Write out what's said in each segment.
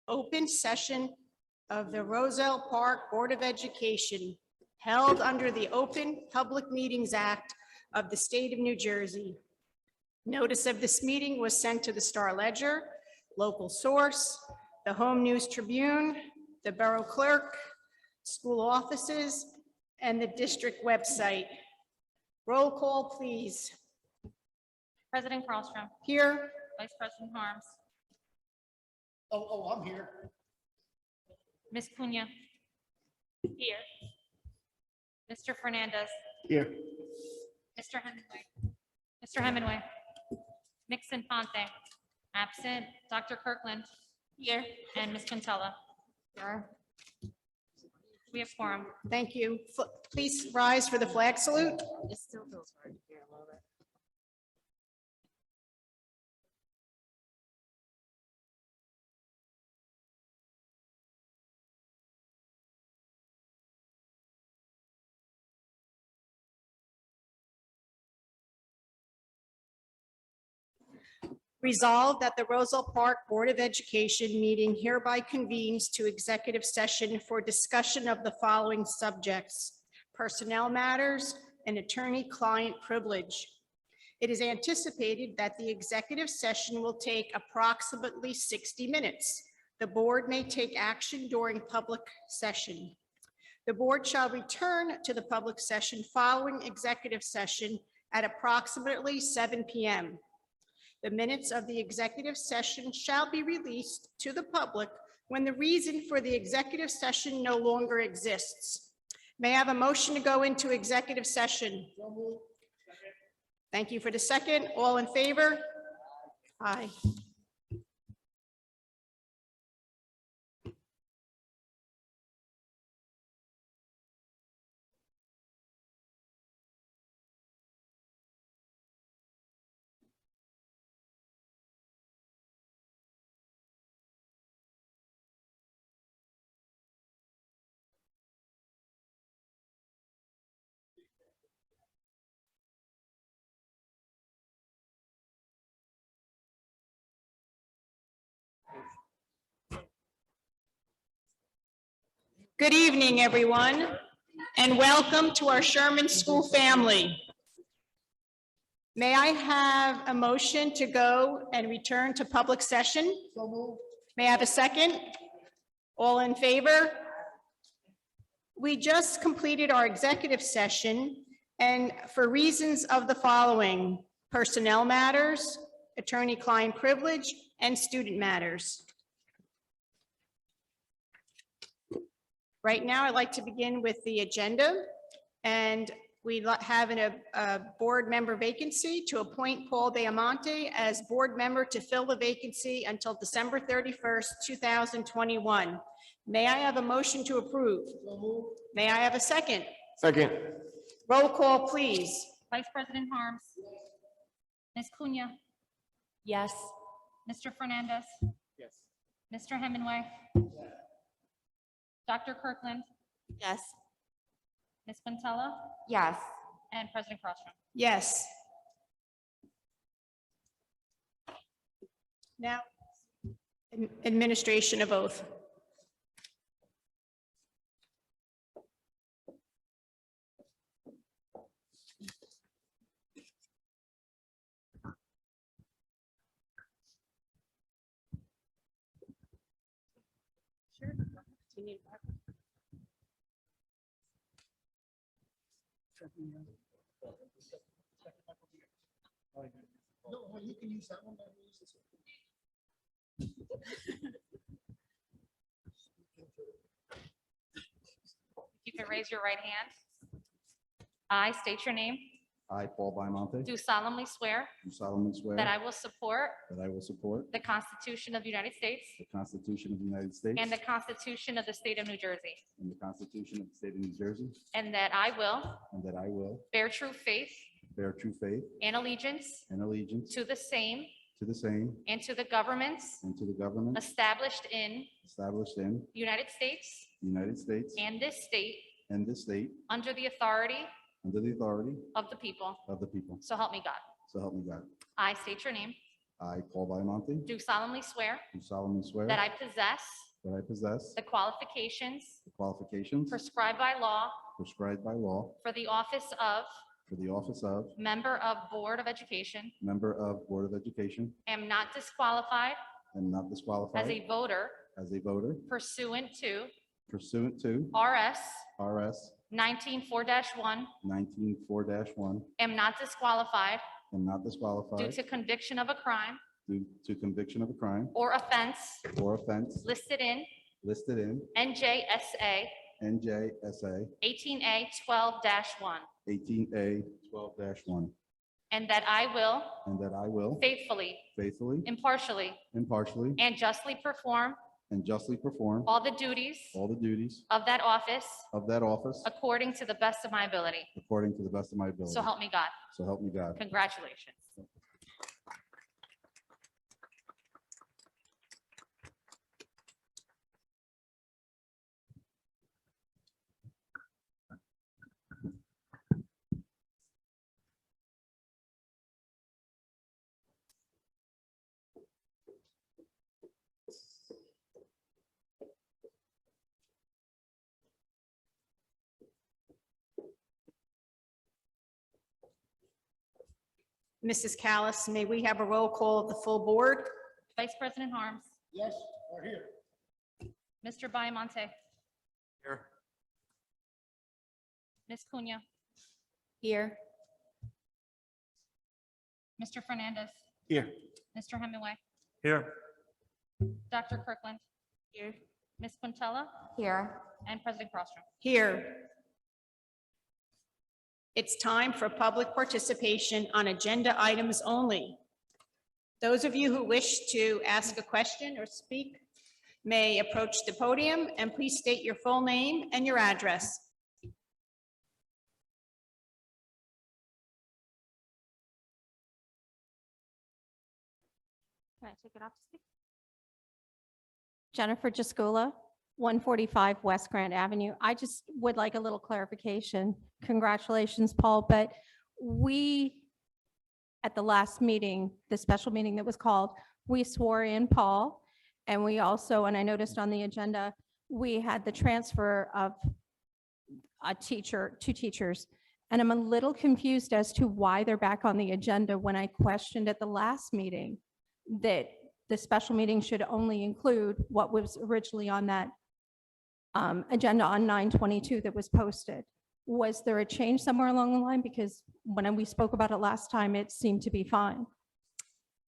open session of the Roselle Park Board of Education held under the Open Public Meetings Act of the State of New Jersey. Notice of this meeting was sent to the Star Ledger, Local Source, the Home News Tribune, the Borough Clerk, school offices, and the district website. Roll call, please. President Carlstrom, Here. Vice President Harms, Oh, I'm here. Ms. Cunha. Here. Mr. Fernandez, Here. Mr. Hemingway. Mr. Hemingway. Nixon Ponte, absent. Dr. Kirkland. Here. And Ms. Quintella. Here. We have quorum. Thank you. Please rise for the flag salute. It still feels hard to hear a little bit. Resolved that the Roselle Park Board of Education meeting hereby convenes to executive session for discussion of the following subjects: personnel matters and attorney-client privilege. It is anticipated that the executive session will take approximately 60 minutes. The board may take action during public session. The board shall return to the public session following executive session at approximately 7 p.m. The minutes of the executive session shall be released to the public when the reason for the executive session no longer exists. May I have a motion to go into executive session? Thank you for the second. All in favor? Aye. Good evening, everyone, and welcome to our Sherman School family. May I have a motion to go and return to public session? May I have a second? All in favor? We just completed our executive session, and for reasons of the following: personnel matters, attorney-client privilege, and student matters. Right now, I'd like to begin with the agenda, and we have a board member vacancy to appoint Paul Diamante as board member to fill the vacancy until December 31st, 2021. May I have a motion to approve? May I have a second? Second. Roll call, please. Vice President Harms. Ms. Cunha. Yes. Mr. Fernandez. Yes. Mr. Hemingway. Dr. Kirkland. Yes. Ms. Quintella. Yes. And President Carlstrom. Yes. Now, administration of oath. Sure. No, you can use that one. You can raise your right hand. I state your name. I, Paul Diamante, Do solemnly swear do solemnly swear that I will support that I will support the Constitution of the United States the Constitution of the United States and the Constitution of the State of New Jersey, and the Constitution of the State of New Jersey, and that I will and that I will bear true faith bear true faith and allegiance and allegiance to the same to the same and to the governments and to the government established in established in the United States the United States and this state and this state under the authority under the authority of the people. of the people. So help me God. So help me God. I state your name. I, Paul Baiamonte, do solemnly swear do solemnly swear that I possess that I possess the qualifications the qualifications prescribed by law prescribed by law for the office of for the office of Member of Board of Education, Member of Board of Education, am not disqualified and not disqualified as a voter as a voter pursuant to pursuant to RS RS 19-4-1, 19-4-1, am not disqualified and not due disqualified to conviction of a crime due to conviction of a crime or offense or offense listed in listed in NJSA NJSA 18A 12-1, 18A 12-1, and that I will and that I will faithfully, faithfully, impartially, impartially, and justly perform and justly perform all the duties all the duties of that office of that office according to the best of my ability. according to the best of my ability. So help me God. So help me God. Congratulations. Mrs. Callis, may we have a roll call of the full board? Vice President Harms, Yes, we're here. Mr. Baiamonte, Here. Ms. Cunha, Here. Mr. Fernandez, Here. Mr. Hemingway, Here. Dr. Kirkland, Here. Ms. Quintella, Here. and President Crosstrom. Here. It's time for public participation on agenda items only. Those of you who wish to ask a question or speak may approach the podium, and please state your full name and your address. Can I take it off to speak? Jennifer Jaskula, 145 West Grant Avenue. I just would like a little clarification. Congratulations, Paul, but we, at the last meeting, the special meeting that was called, we swore in Paul, and we also, and I noticed on the agenda, we had the transfer of a teacher, 2 teachers, and I'm a little confused as to why they're back on the agenda when I questioned at the last meeting that the special meeting should only include what was originally on that agenda on 9/22 that was posted. Was there a change somewhere along the line? Because when we spoke about it last time, it seemed to be fine.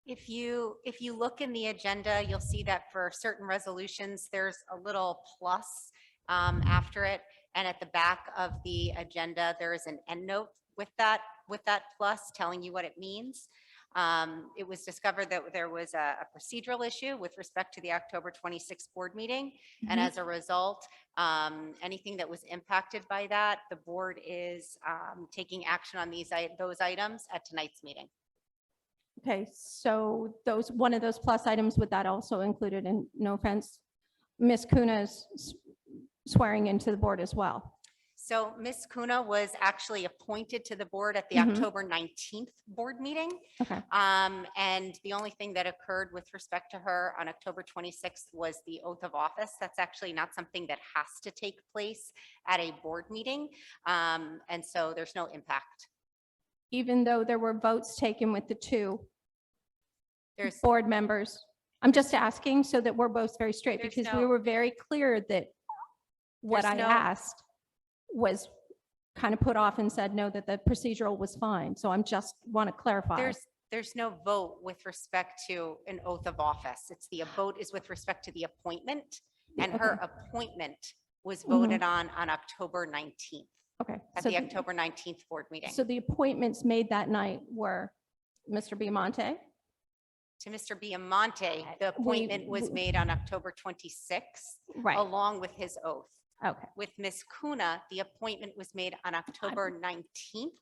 If you look in the agenda, you'll see that for certain resolutions, there's a little plus after it. And at the back of the agenda, there is an end note with that plus telling you what it means. It was discovered that there was a procedural issue with respect to the October 26th board meeting. And as a result, anything that was impacted by that, the board is taking action on those items at tonight's meeting. Okay, so one of those plus items, would that also included, and no offense, Ms. Kuna's swearing into the board as well? So Ms. Kuna was actually appointed to the board at the Mhm. October 19th board meeting. Okay, And the only thing that occurred with respect to her on October 26th was the oath of office. That's actually not something that has to take place at a board meeting. And so there's no impact. even though there were votes taken with the 2 There's, board members? I'm just asking so that we're both very straight, There's because we no- were very clear that what There's I no- asked was kind of put off and said, no, that the procedural was fine. So I'm just want to clarify. there's no vote with respect to an oath of office. Vote is with respect to the appointment, and her appointment was voted on October 19th Okay. at So the October 19th board meeting. So the appointments made that night were Mr. Biamonte? To Mr. Biamonte, the appointment was made on October 26th, Right, along with his oath. okay. With Ms. Kuna, the appointment was made on October 19th,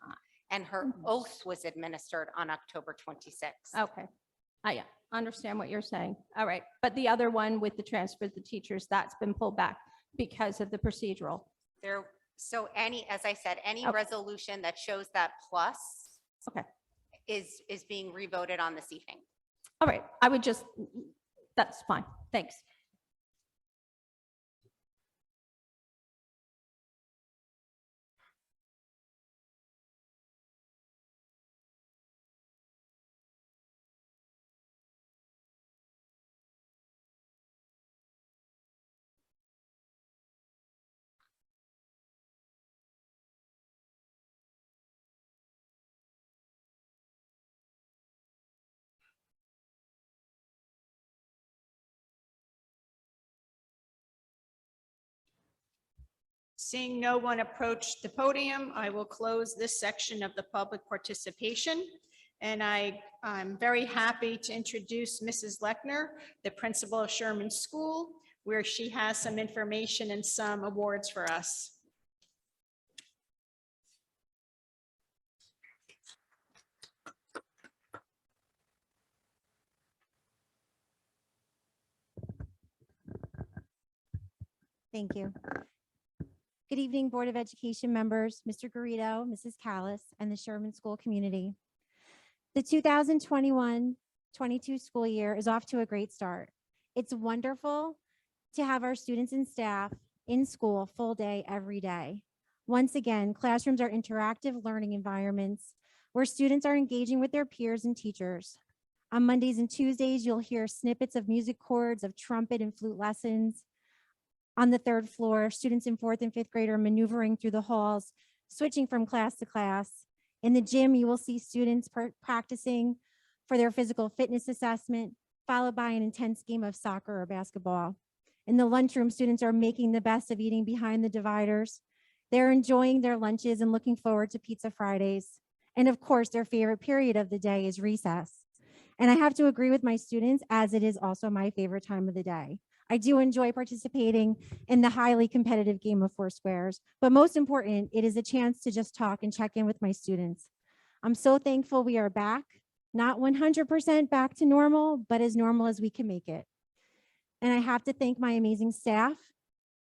and her oath was administered on October 26th. Okay. I understand what you're saying. All right. But the other one with the transfer of the teachers, that's been pulled back because of the procedural. So as I said, any Okay. resolution that shows that plus Okay. is being revoted on this evening. All right, I would just, that's fine. Thanks. Seeing no one approach the podium, I will close this section of the public participation. And I'm very happy to introduce Mrs. Lechner, the principal of Sherman School, where she has some information and some awards for us. Thank you. Good evening, Board of Education members, Mr. Garrido, Mrs. Callis, and the Sherman School community. The 2021-22 school year is off to a great start. It's wonderful to have our students and staff in school full day every day. Once again, classrooms are interactive learning environments where students are engaging with their peers and teachers. On Mondays and Tuesdays, you'll hear snippets of music chords, of trumpet and flute lessons. On the third floor, students in 4th and 5th grade are maneuvering through the halls, switching from class to class. In the gym, you will see students practicing for their physical fitness assessment, followed by an intense game of soccer or basketball. In the lunchroom, students are making the best of eating behind the dividers. They're enjoying their lunches and looking forward to Pizza Fridays. And of course, their favorite period of the day is recess. And I have to agree with my students, as it is also my favorite time of the day. I do enjoy participating in the highly competitive game of four squares, but most important, it is a chance to just talk and check in with my students. I'm so thankful we are back, not 100% back to normal, but as normal as we can make it. And I have to thank my amazing staff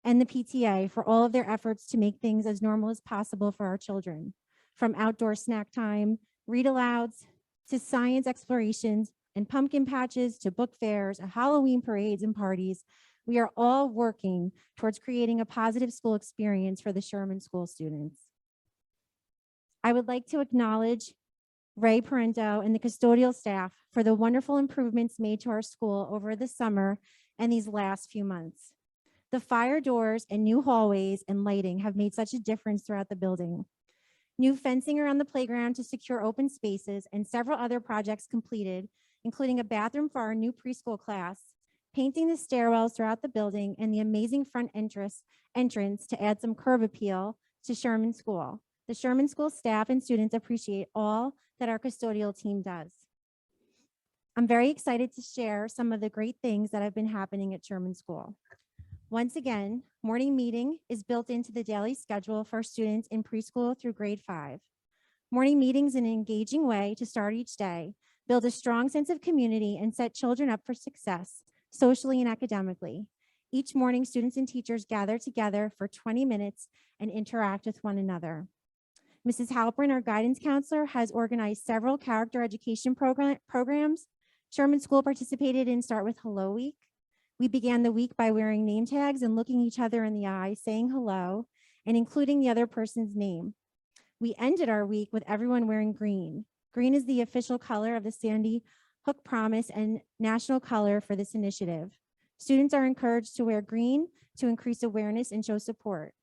and the PTA for all of their efforts to make things as normal as possible for our children, from outdoor snack time, read alouds, to science explorations, and pumpkin patches to book fairs, Halloween parades and parties. We are all working towards creating a positive school experience for the Sherman School students. I would like to acknowledge Ray Parento and the custodial staff for the wonderful improvements made to our school over the summer and these last few months. The fire doors and new hallways and lighting have made such a difference throughout the building. New fencing around the playground to secure open spaces and several other projects completed, including a bathroom for our new preschool class, painting the stairwells throughout the building, and the amazing front entrance to add some curb appeal to Sherman School. The Sherman School staff and students appreciate all that our custodial team does. I'm very excited to share some of the great things that have been happening at Sherman School. Once again, morning meeting is built into the daily schedule for students in preschool through grade 5. Morning meetings in an engaging way to start each day, build a strong sense of community, and set children up for success socially and academically. Each morning, students and teachers gather together for 20 minutes and interact with one another. Mrs. Halpern, our guidance counselor, has organized several character education programs. Sherman School participated in Start with Hello Week. We began the week by wearing name tags and looking each other in the eye, saying hello, and including the other person's name. We ended our week with everyone wearing green. Green is the official color of the Sandy Hook Promise and national color for this initiative. Students are encouraged to wear green to increase awareness and show support.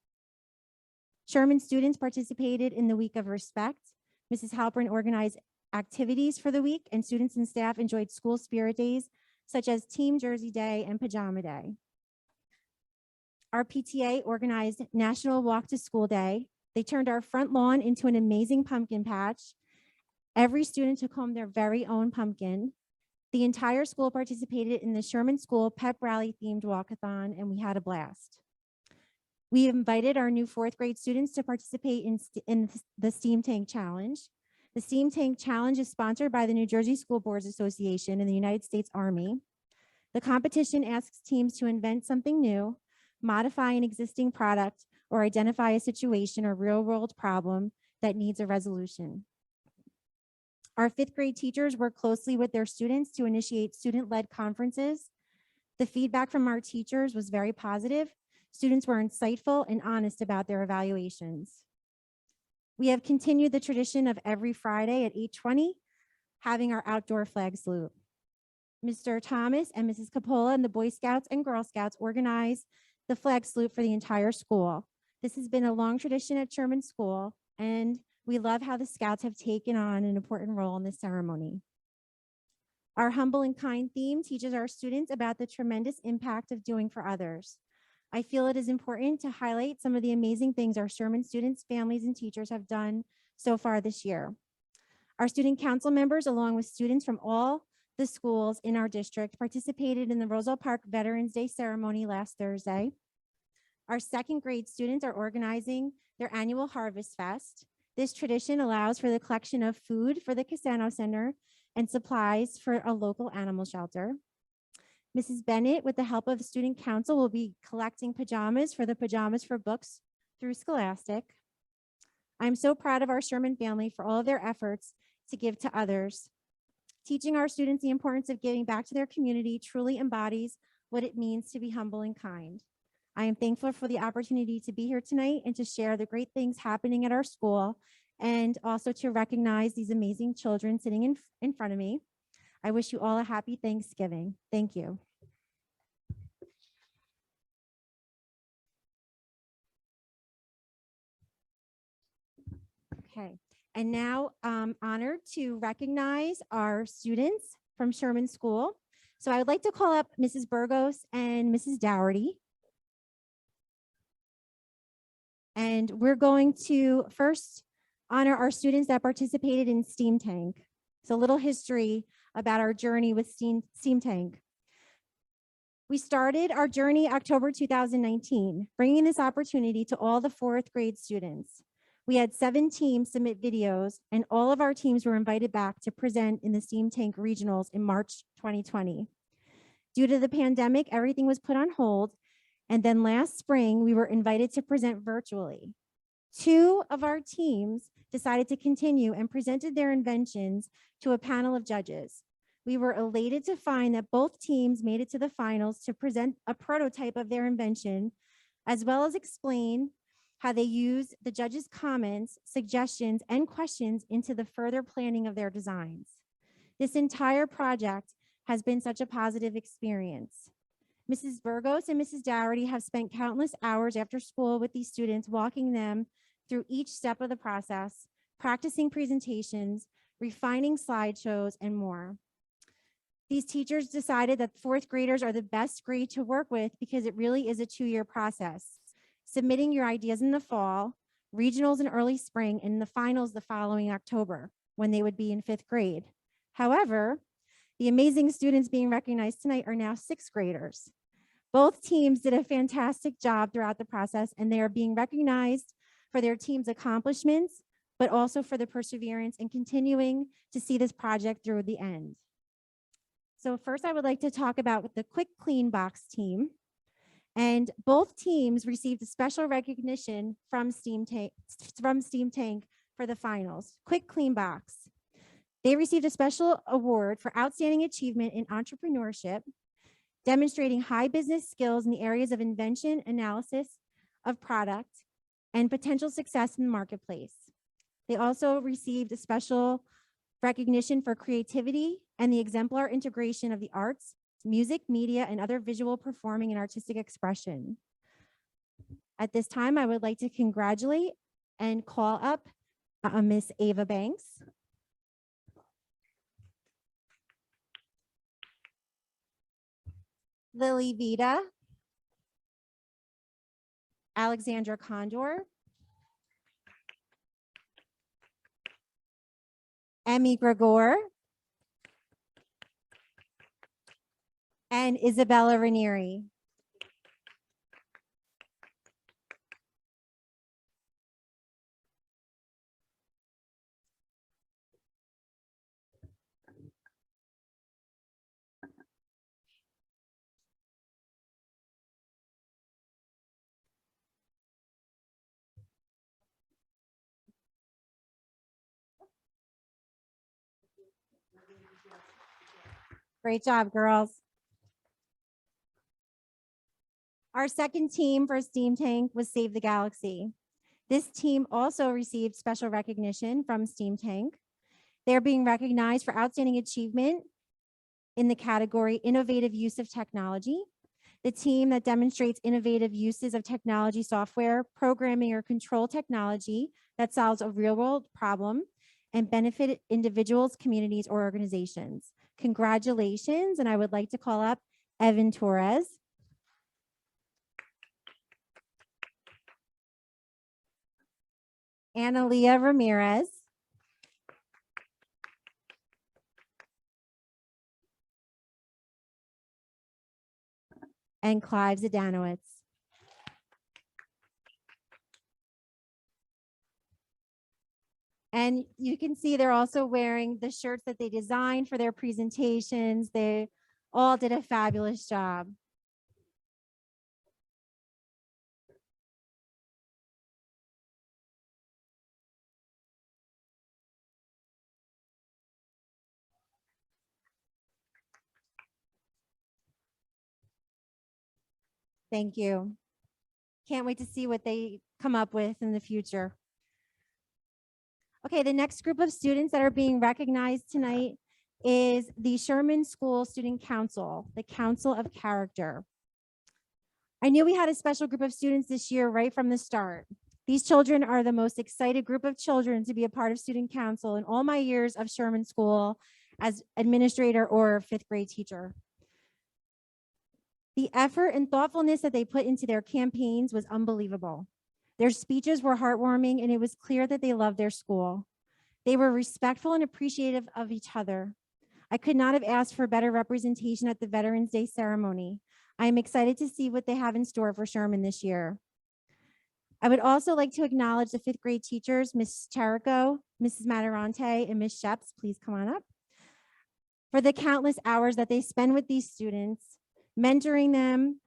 Sherman students participated in the Week of Respect. Mrs. Halpern organized activities for the week, and students and staff enjoyed school spirit days, such as Team Jersey Day and Pajama Day. Our PTA organized National Walk to School Day. They turned our front lawn into an amazing pumpkin patch. Every student took home their very own pumpkin. The entire school participated in the Sherman School Pep Rally themed walkathon, and we had a blast. We invited our new 4th grade students to participate in the Steam Tank Challenge. The Steam Tank Challenge is sponsored by the New Jersey School Boards Association and the United States Army. The competition asks teams to invent something new, modify an existing product, or identify a situation or real-world problem that needs a resolution. Our fifth grade teachers work closely with their students to initiate student-led conferences. The feedback from our teachers was very positive. Students were insightful and honest about their evaluations. We have continued the tradition of every Friday at 8:20 having our outdoor flag salute. Mr. Thomas and Mrs. Capola and the Boy Scouts and Girl Scouts organized the flag salute for the entire school. This has been a long tradition at Sherman School, and we love how the Scouts have taken on an important role in this ceremony. Our humble and kind theme teaches our students about the tremendous impact of doing for others. I feel it is important to highlight some of the amazing things our Sherman students, families, and teachers have done so far this year. Our student council members, along with students from all the schools in our district, participated in the Roselle Park Veterans Day ceremony last Thursday. Our second grade students are organizing their annual Harvest Fest. This tradition allows for the collection of food for the Casano Center and supplies for a local animal shelter. Mrs. Bennett, with the help of the student council, will be collecting pajamas for the Pajamas for Books through Scholastic. I'm so proud of our Sherman family for all of their efforts to give to others. Teaching our students the importance of giving back to their community truly embodies what it means to be humble and kind. I am thankful for the opportunity to be here tonight and to share the great things happening at our school, and also to recognize these amazing children sitting in front of me. I wish you all a happy Thanksgiving. Thank you. Okay, and now I'm honored to recognize our students from Sherman School. So I would like to call up Mrs. Burgos and Mrs. Dougherty. And we're going to first honor our students that participated in Steam Tank. So a little history about our journey with Steam Tank. We started our journey October 2019, bringing this opportunity to all the fourth grade students. We had 7 teams submit videos, and all of our teams were invited back to present in the Steam Tank Regionals in March 2020. Due to the pandemic, everything was put on hold, and then last spring, we were invited to present virtually. 2 of our teams decided to continue and presented their inventions to a panel of judges. We were elated to find that both teams made it to the finals to present a prototype of their invention, as well as explain how they used the judges' comments, suggestions, and questions into the further planning of their designs. This entire project has been such a positive experience. Mrs. Burgos and Mrs. Dougherty have spent countless hours after school with these students, walking them through each step of the process, practicing presentations, refining slideshows, and more. These teachers decided that fourth graders are the best grade to work with because it really is a 2-year process. Submitting your ideas in the fall, regionals in early spring, and the finals the following October, when they would be in 5th grade. However, the amazing students being recognized tonight are now 6th graders. Both teams did a fantastic job throughout the process, and they are being recognized for their team's accomplishments, but also for the perseverance and continuing to see this project through the end. So first, I would like to talk about the Quick Clean Box team. And both teams received a special recognition from Steam Tank for the finals. Quick Clean Box. They received a special award for outstanding achievement in entrepreneurship, demonstrating high business skills in the areas of invention, analysis of product, and potential success in the marketplace. They also received a special recognition for creativity and the exemplar integration of the arts, music, media, and other visual performing and artistic expression. At this time, I would like to congratulate and call up Miss Ava Banks. Lily Vita. Alexandra Condor. Emmy Gregor. And Isabella Ranieri. Great job, girls. Our second team for Steam Tank was Save the Galaxy. This team also received special recognition from Steam Tank. They're being recognized for outstanding achievement in the category Innovative Use of Technology. The team that demonstrates innovative uses of technology software, programming, or control technology that solves a real-world problem and benefit individuals, communities, or organizations. Congratulations, and I would like to call up Evan Torres, Analia Ramirez, and Clive Zdanowitz. And you can see they're also wearing the shirts that they designed for their presentations. They all did a fabulous job. Thank you. Can't wait to see what they come up with in the future. Okay, the next group of students that are being recognized tonight is the Sherman School Student Council, the Council of Character. I knew we had a special group of students this year right from the start. These children are the most excited group of children to be a part of Student Council in all my years of Sherman School as administrator or fifth grade teacher. The effort and thoughtfulness that they put into their campaigns was unbelievable. Their speeches were heartwarming, and it was clear that they loved their school. They were respectful and appreciative of each other. I could not have asked for better representation at the Veterans Day ceremony. I am excited to see what they have in store for Sherman this year. I would also like to acknowledge the fifth grade teachers, Ms. Cherico, Mrs. Matarante, and Ms. Sheps. Please come on up. For the countless hours that they spend with these students, mentoring them,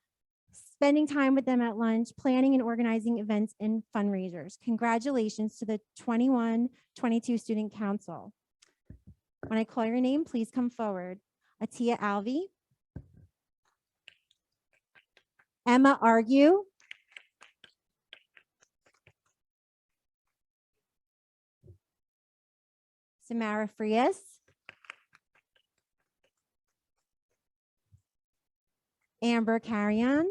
spending time with them at lunch, planning and organizing events and fundraisers. Congratulations to the 21-22 Student Council. When I call your name, please come forward. Atia Alvi, Emma Argue, Samara Frias, Amber Carrion,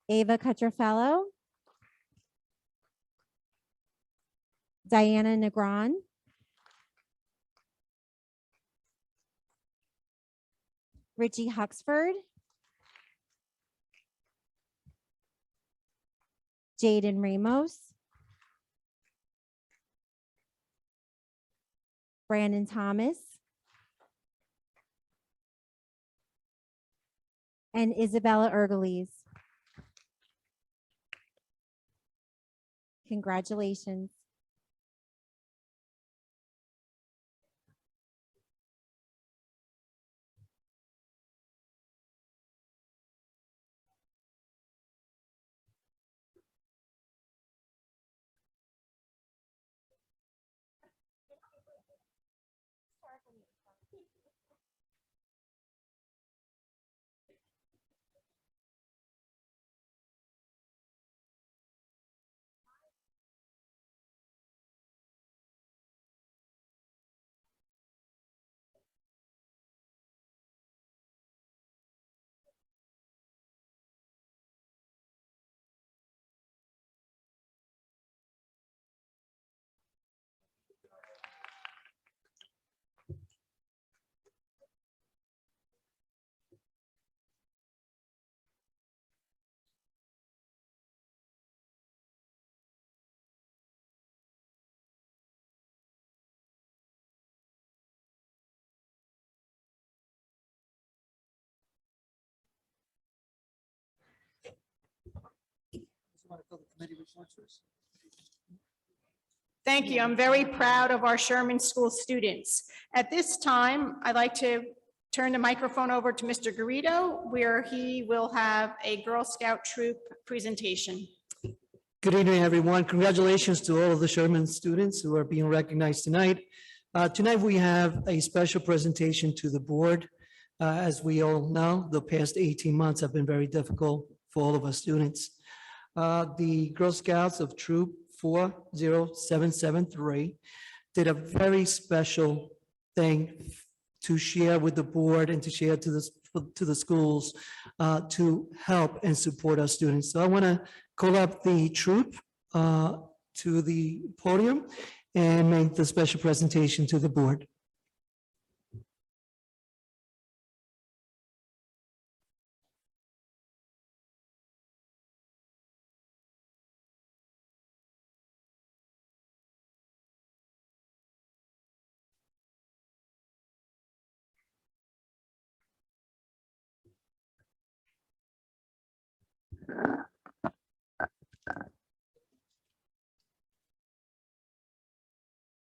Ava Cutrofello, Diana Negron, Richie Huxford, Jaden Ramos, Brandon Thomas, and Isabella Ergeles. Congratulations. Thank you. I'm very proud of our Sherman School students. At this time, I'd like to turn the microphone over to Mr. Garrido, where he will have a Girl Scout troop presentation. Good evening, everyone. Congratulations to all of the Sherman students who are being recognized tonight. Tonight, we have a special presentation to the board. As we all know, the past 18 months have been very difficult for all of our students. The Girl Scouts of Troop 40773 did a very special thing to share with the board and to share to the schools to help and support our students. So I want to call up the troop to the podium and make the special presentation to the board.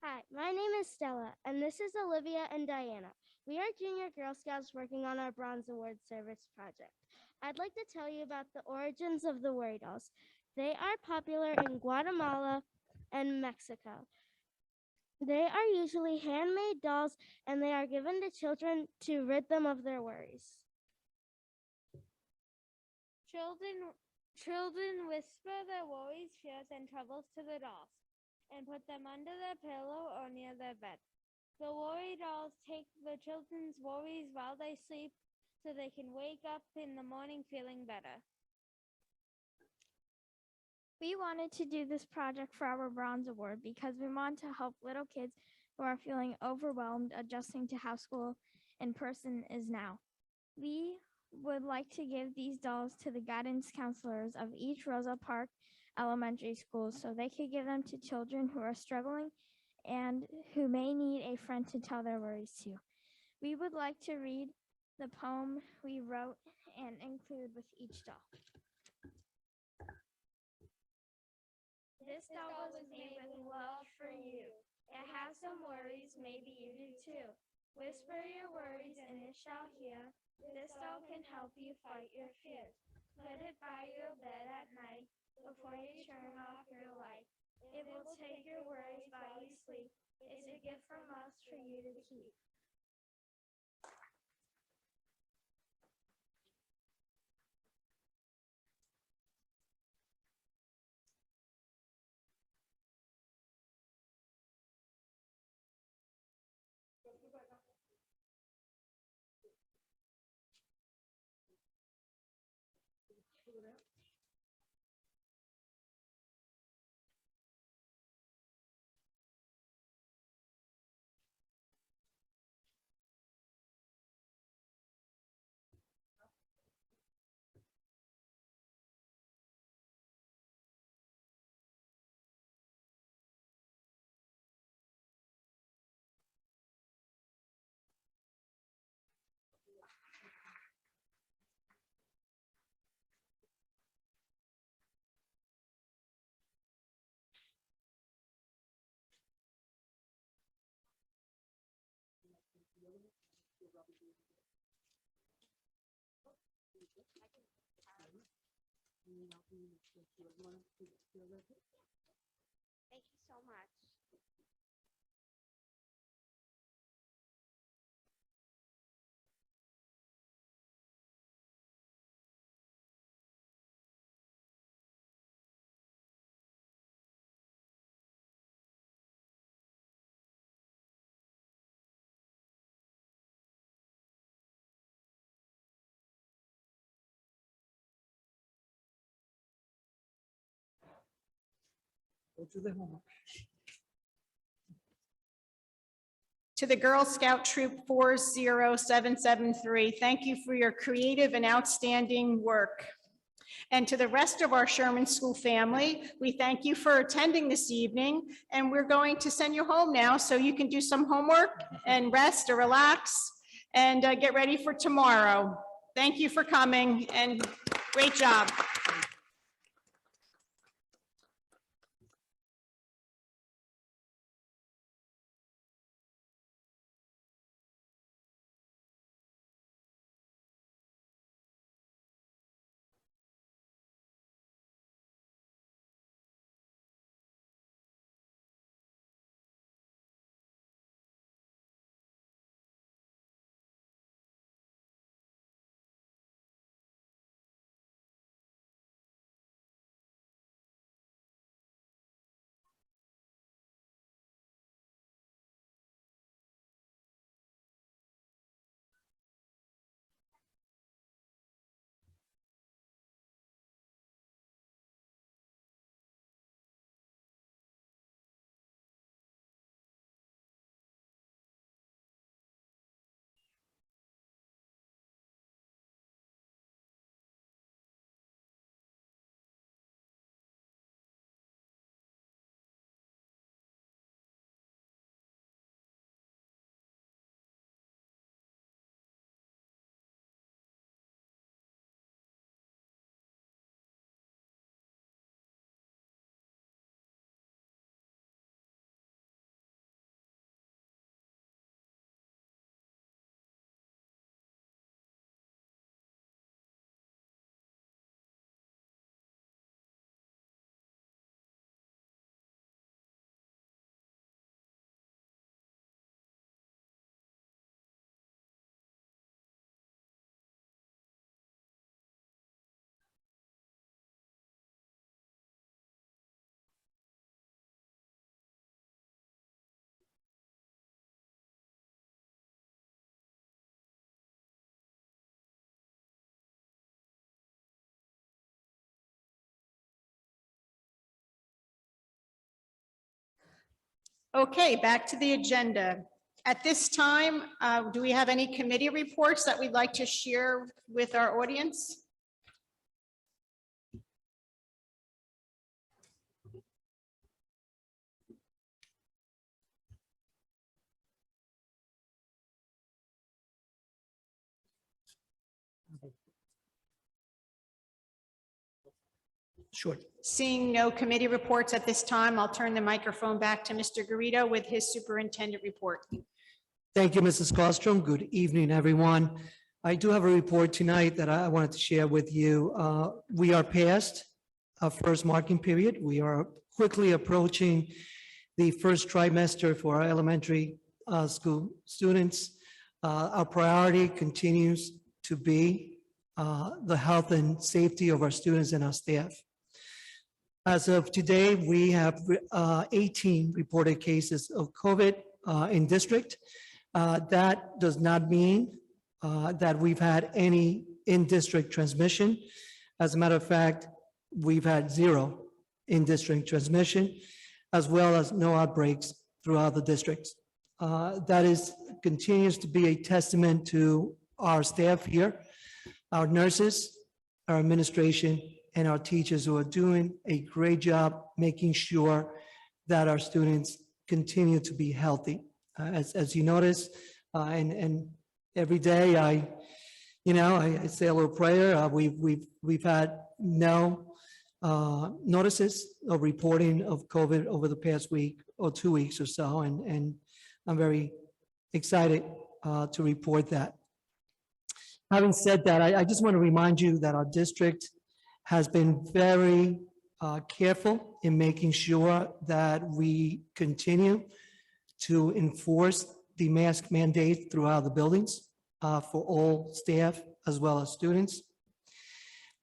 Hi, my name is Stella, and this is Olivia and Diana. We are junior Girl Scouts working on our Bronze Award Service project. I'd like to tell you about the origins of the worry dolls. They are popular in Guatemala and Mexico. They are usually handmade dolls, and they are given to children to rid them of their worries. Children whisper their worries, fears, and troubles to the dolls and put them under their pillow or near their bed. The worry dolls take the children's worries while they sleep so they can wake up in the morning feeling better. We wanted to do this project for our Bronze Award because we want to help little kids who are feeling overwhelmed adjusting to how school in person is now. We would like to give these dolls to the guidance counselors of each Rosa Park elementary school so they could give them to children who are struggling and who may need a friend to tell their worries to. We would like to read the poem we wrote and include with each doll. This doll was made with love for you. It has some worries, maybe you do too. Whisper your worries and it shall hear. This doll can help you fight your fears. Put it by your bed at night before you turn off your light. It will take your worries while you sleep. It's a gift from us for you to keep. Thank you so much. Go to the homework. To the Girl Scout Troop 40773, thank you for your creative and outstanding work. And to the rest of our Sherman School family, we thank you for attending this evening, and we're going to send you home now so you can do some homework and rest or relax and get ready for tomorrow. Thank you for coming and great job. Okay, back to the agenda. At this time, do we have any committee reports that we'd like to share with our audience? Sure. Seeing no committee reports at this time, I'll turn the microphone back to Mr. Garrido with his superintendent report. Thank you, Mrs. Colstrom. Good evening, everyone. I do have a report tonight that I wanted to share with you. We are past our first marking period. We are quickly approaching the first trimester for our elementary school students. Our priority continues to be the health and safety of our students and our staff. As of today, we have 18 reported cases of COVID in district. That does not mean that we've had any in-district transmission. As a matter of fact, we've had 0 in-district transmission, as well as no outbreaks throughout the districts. That continues to be a testament to our staff here, our nurses, our administration, and our teachers who are doing a great job making sure that our students continue to be healthy. As you notice, and every day I say a little prayer. We've had no notices of reporting of COVID over the past week or 2 weeks or so, and I'm very excited to report that. Having said that, I just want to remind you that our district has been very careful in making sure that we continue to enforce the mask mandate throughout the buildings for all staff as well as students.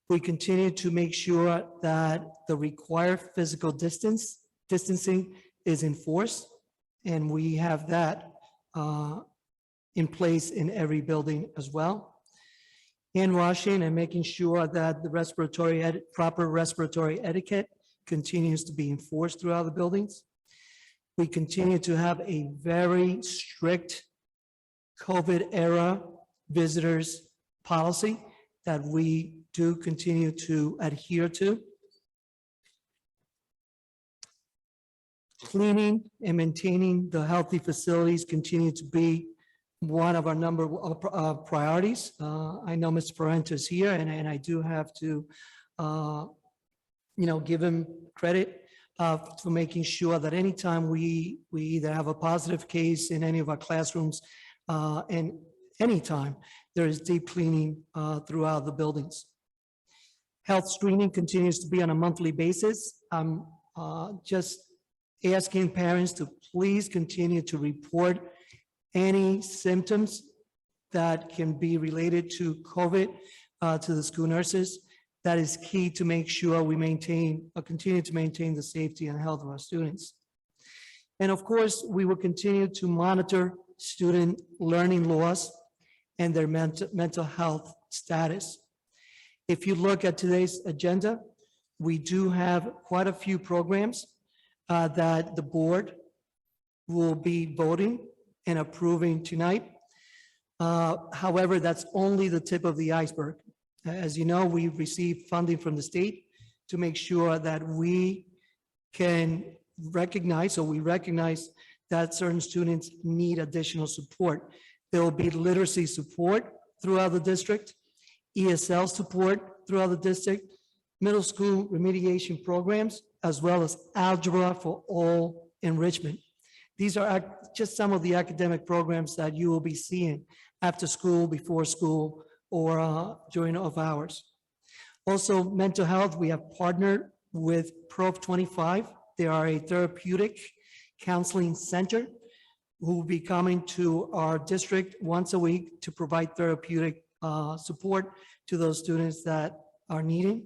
We continue to make sure that the required physical distancing is enforced, and we have that in place in every building as well. Hand washing and making sure that the proper respiratory etiquette continues to be enforced throughout the buildings. We continue to have a very strict COVID era visitors policy that we do continue to adhere to. Cleaning and maintaining the healthy facilities continue to be one of our number of priorities. I know Mr. Parente is here, and I do have to, give him credit for making sure that anytime we either have a positive case in any of our classrooms, and anytime there is deep cleaning throughout the buildings. Health screening continues to be on a monthly basis. I'm just asking parents to please continue to report any symptoms that can be related to COVID to the school nurses. That is key to make sure we continue to maintain the safety and health of our students. And of course, we will continue to monitor student learning loss and their mental health status. If you look at today's agenda, we do have quite a few programs that the board will be voting and approving tonight. However, that's only the tip of the iceberg. As you know, we've received funding from the state to make sure that we can recognize, we recognize that certain students need additional support. There will be literacy support throughout the district, ESL support throughout the district, middle school remediation programs, as well as algebra for all enrichment. These are just some of the academic programs that you will be seeing after school, before school, or during off hours. Also, mental health, we have partnered with Prof 25. They are a therapeutic counseling center who will be coming to our district once a week to provide therapeutic support to those students that are needing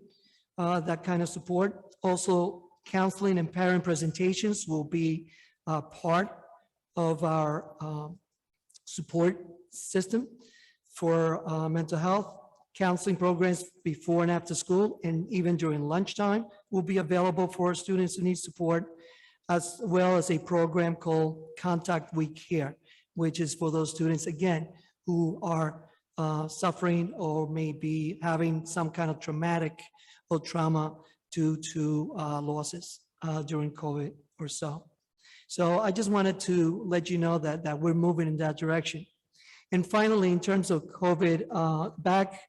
that kind of support. Also, counseling and parent presentations will be part of our support system for mental health. Counseling programs before and after school, and even during lunchtime, will be available for students who need support, as well as a program called Contact Week Care, which is for those students, again, who are suffering or may be having some kind of traumatic or trauma due to losses during COVID or so. So I just wanted to let you know that we're moving in that direction. And finally, in terms of COVID, back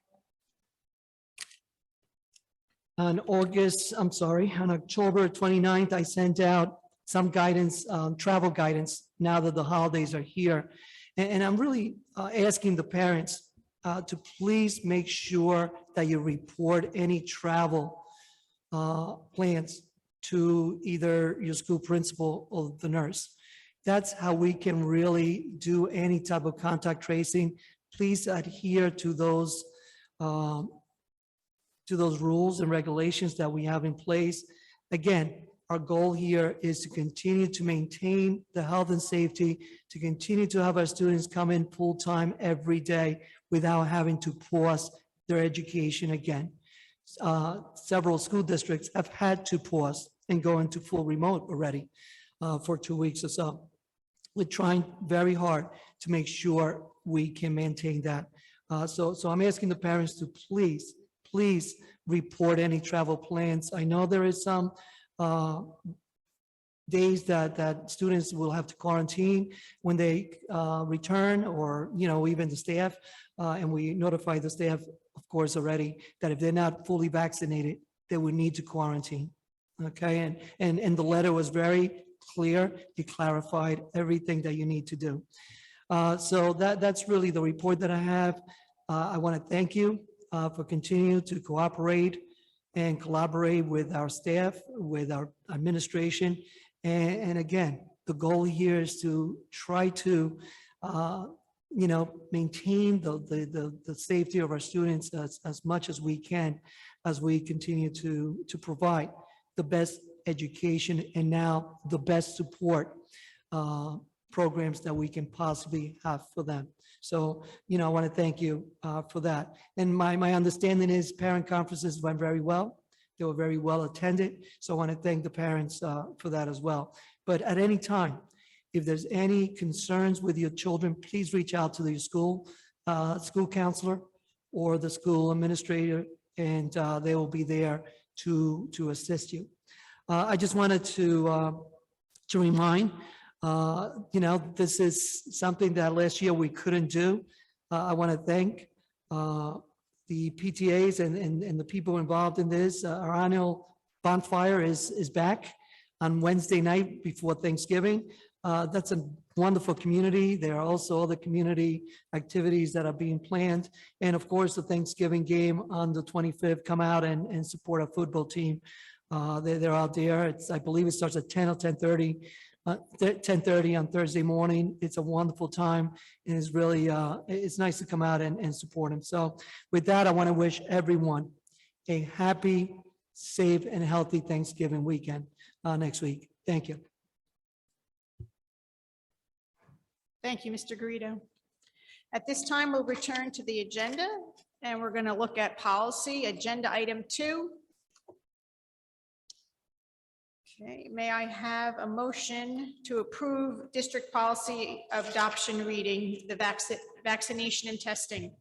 on October 29th, I sent out some guidance, travel guidance, now that the holidays are here. And I'm really asking the parents to please make sure that you report any travel plans to either your school principal or the nurse. That's how we can really do any type of contact tracing. Please adhere to those rules and regulations that we have in place. Again, our goal here is to continue to maintain the health and safety, to continue to have our students come in full-time every day without having to pause their education again. Several school districts have had to pause and go into full remote already for 2 weeks or so. We're trying very hard to make sure we can maintain that. So I'm asking the parents to please report any travel plans. I know there is some days that students will have to quarantine when they return, or, even the staff. And we notify the staff, of course, already that if they're not fully vaccinated, they would need to quarantine. Okay, and the letter was very clear. It clarified everything that you need to do. So that's really the report that I have. I want to thank you for continuing to cooperate and collaborate with our staff, with our administration. And again, the goal here is to try to, maintain the safety of our students as much as we can, as we continue to provide the best education and now the best support programs that we can possibly have for them. So, I want to thank you for that. And my understanding is parent conferences went very well. They were very well attended. So I want to thank the parents for that as well. But at any time, if there's any concerns with your children, please reach out to the school counselor or the school administrator, and they will be there to assist you. I just wanted to remind, this is something that last year we couldn't do. I want to thank the PTAs and the people involved in this. Our annual bonfire is back on Wednesday night before Thanksgiving. That's a wonderful community. There are also other community activities that are being planned. And of course, the Thanksgiving game on the 25th, come out and support our football team. They're out there. I believe it starts at 10 or 10:30. 10:30 on Thursday morning. It's a wonderful time, and it's really, it's nice to come out and support them. So with that, I want to wish everyone a happy, safe, and healthy Thanksgiving weekend next week. Thank you. Thank you, Mr. Garrido. At this time, we'll return to the agenda, and we're going to look at policy, agenda item 2. Okay, may I have a motion to approve district policy of adoption reading, the vaccination and testing?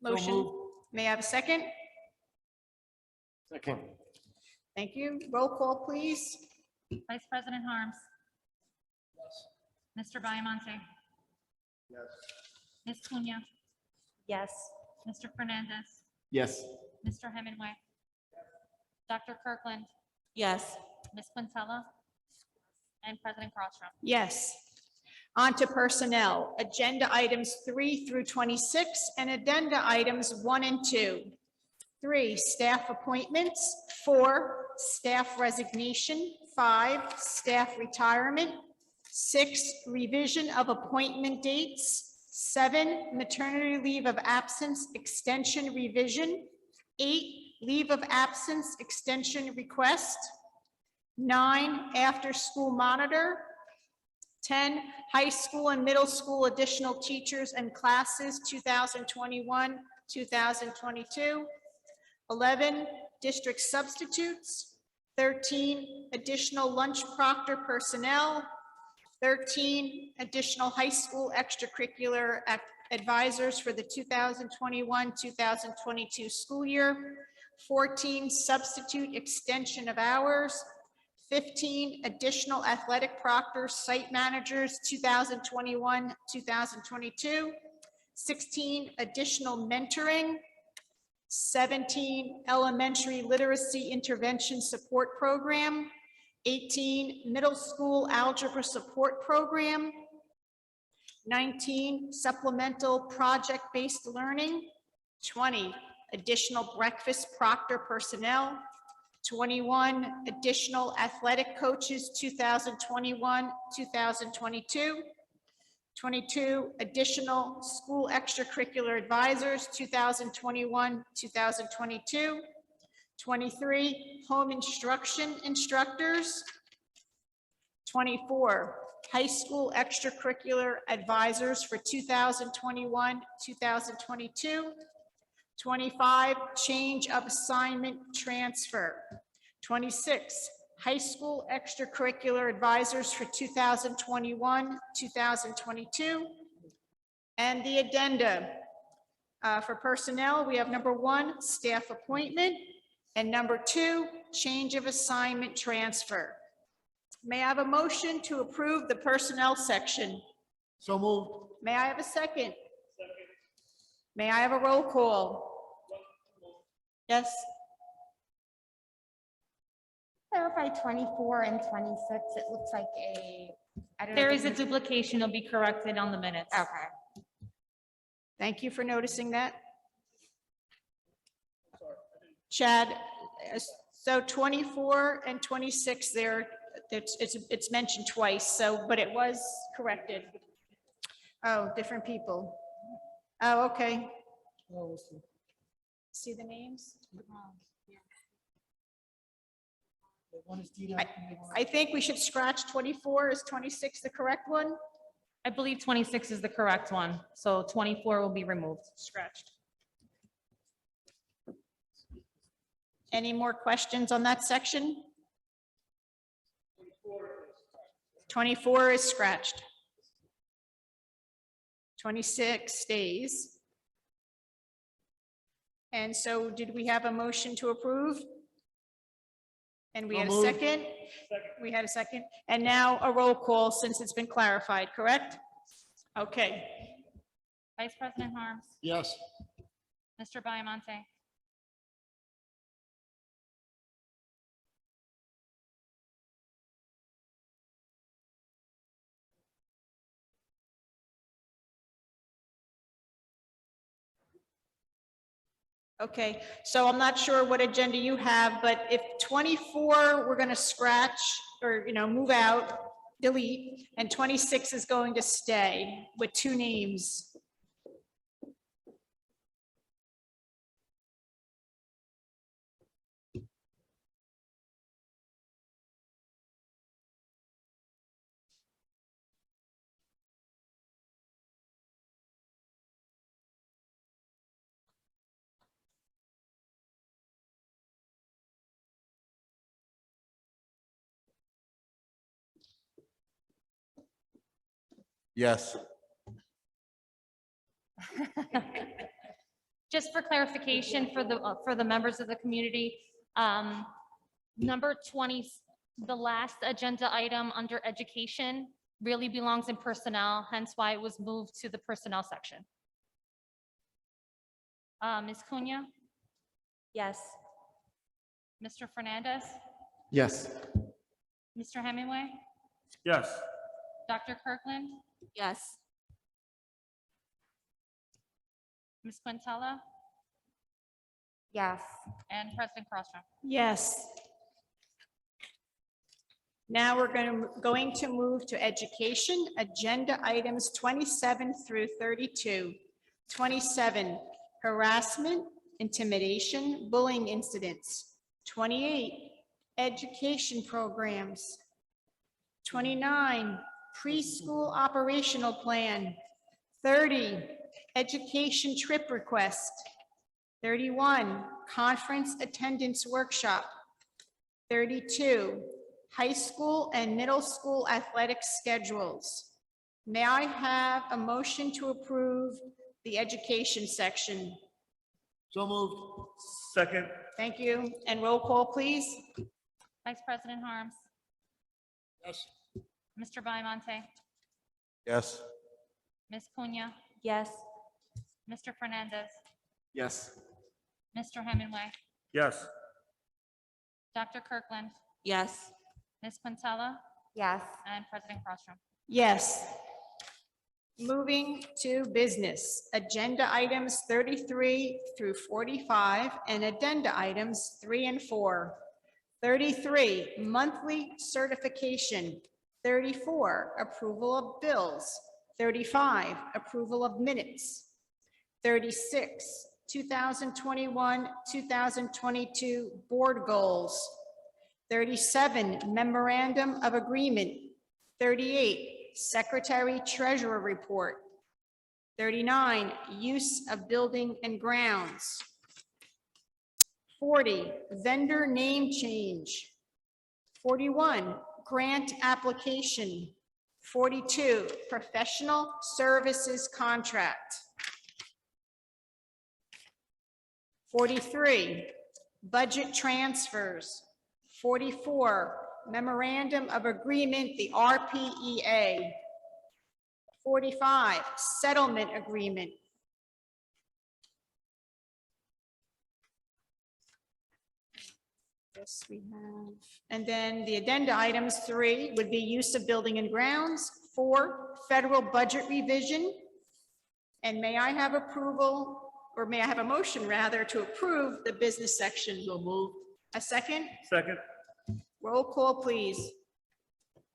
Motion. May I have a second? Second. Thank you. Roll call, please. Vice President Harms. Mr. Biamonte. Yes. Ms. Cunha. Yes. Mr. Fernandez. Yes. Mr. Hemingway. Dr. Kirkland. Yes. Ms. Quintella. And President Crosstrom. Yes. On to personnel, agenda items 3 through 26 and addenda items 1 and 2. 3, staff appointments. 4, staff resignation. 5, staff retirement. 6, revision of appointment dates. 7, maternity leave of absence extension revision. 8, leave of absence extension request. 9, after school monitor. 10, high school and middle school additional teachers and classes 2021, 2022. 11, district substitutes. 13, additional lunch proctor personnel. 13, additional high school extracurricular advisors for the 2021-2022 school year. 14, substitute extension of hours. 15, additional athletic proctors, site managers, 2021-2022. 16, additional mentoring. 17, elementary literacy intervention support program. 18, middle school algebra support program. 19, supplemental project-based learning. 20, additional breakfast proctor personnel. 21, additional athletic coaches, 2021-2022. 22, additional school extracurricular advisors, 2021-2022. 23, home instruction instructors. 24, high school extracurricular advisors for 2021-2022. 25, change of assignment transfer. 26, high school extracurricular advisors for 2021-2022. And the addenda. For personnel, we have number 1, staff appointment, and number 2, change of assignment transfer. May I have a motion to approve the personnel section? So moved. May I have a second? May I have a roll call? Yes? Clarify 24 and 26. It looks like I don't know. There is a duplication. It'll be corrected on the minutes. Okay. Thank you for noticing that. Chad, so 24 and 26 there, it's mentioned twice, so, but it was corrected. Oh, different people. Oh, okay. See the names? I think we should scratch 24. Is 26 the correct one? I believe 26 is the correct one, so 24 will be removed. Scratched. Any more questions on that section? 24 is scratched. 26 stays. And so did we have a motion to approve? And we So had a moved. second? We had a second. And now a roll call since it's been clarified, correct? Okay. Vice President Harms, Yes. Mr. Biomonte, Okay, so I'm not sure what agenda you have, but if 24, we're going to scratch or, move out, delete, and 26 is going to stay with 2 names. Yes. just for clarification for the members of the community, number 20, the last agenda item under education really belongs in personnel, hence why it was moved to the personnel section. Ms. Cunha, Yes. Mr. Fernandez, Yes. Mr. Hemingway, Yes. Dr. Kirkland, Yes. Ms. Quintella, Yes. and President Crosstrom. Yes. Now we're going to move to education, agenda items 27 through 32. 27, harassment, intimidation, bullying incidents. 28, education programs. 29, preschool operational plan. 30, education trip request. 31, conference attendance workshop. 32, high school and middle school athletic schedules. May I have a motion to approve the education section? So moved. Second. Thank you. And roll call, please. Vice President Harms, Yes. Mr. Biamonte, Yes. Ms. Cunha, Yes. Mr. Fernandez, Yes. Mr. Hemingway, Yes. Dr. Kirkland, Yes. Ms. Quintella, Yes. and President Crossroom. Yes. Moving to business, agenda items 33 through 45 and addenda items 3 and 4. 33, monthly certification. 34, approval of bills. 35, approval of minutes. 36, 2021-2022 board goals. 37, memorandum of agreement. 38, secretary treasurer report. 39, use of building and grounds. 40, vendor name change. 41, grant application. 42, professional services contract. 43, budget transfers. 44, memorandum of agreement, the RPEA. 45, settlement agreement. Yes, we have. And then the addenda items 3 would be use of building and grounds. 4, federal budget revision. And may I have approval, or may I have a motion rather, to approve the business section? So moved. A second? Second. Roll call, please.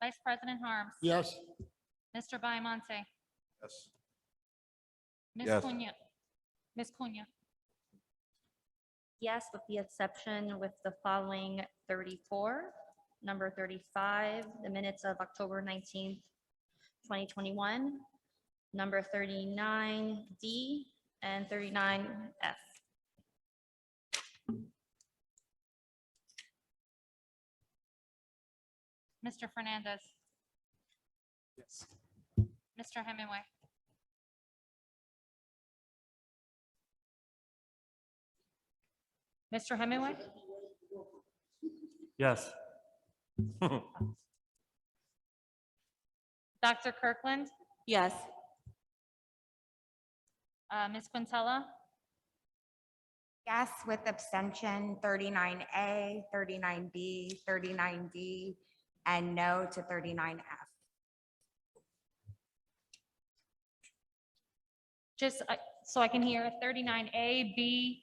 Vice President Harms, Yes. Mr. Biamonte, Yes. Ms. Yes. Cunha, Ms. Cunha, Yes, with the exception with the following 34, number 35, the minutes of October 19th, 2021, number 39D and 39F. Mr. Fernandez, Yes. Mr. Hemingway, Mr. Hemingway, Yes. Dr. Kirkland, Yes. Ms. Quintella, Yes, with abstention 39A, 39B, 39D, and no to 39F. just so I can hear 39A, B,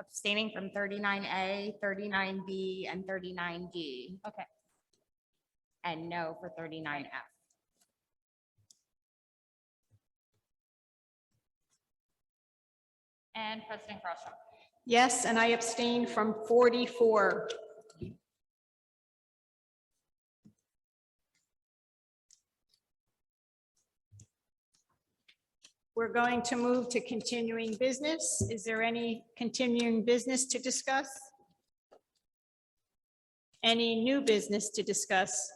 Abstaining from 39A, 39B, and 39D, okay. and no for 39F. And President Crossroom. Yes, and I abstain from 44. We're going to move to continuing business. Is there any continuing business to discuss? Any new business to discuss?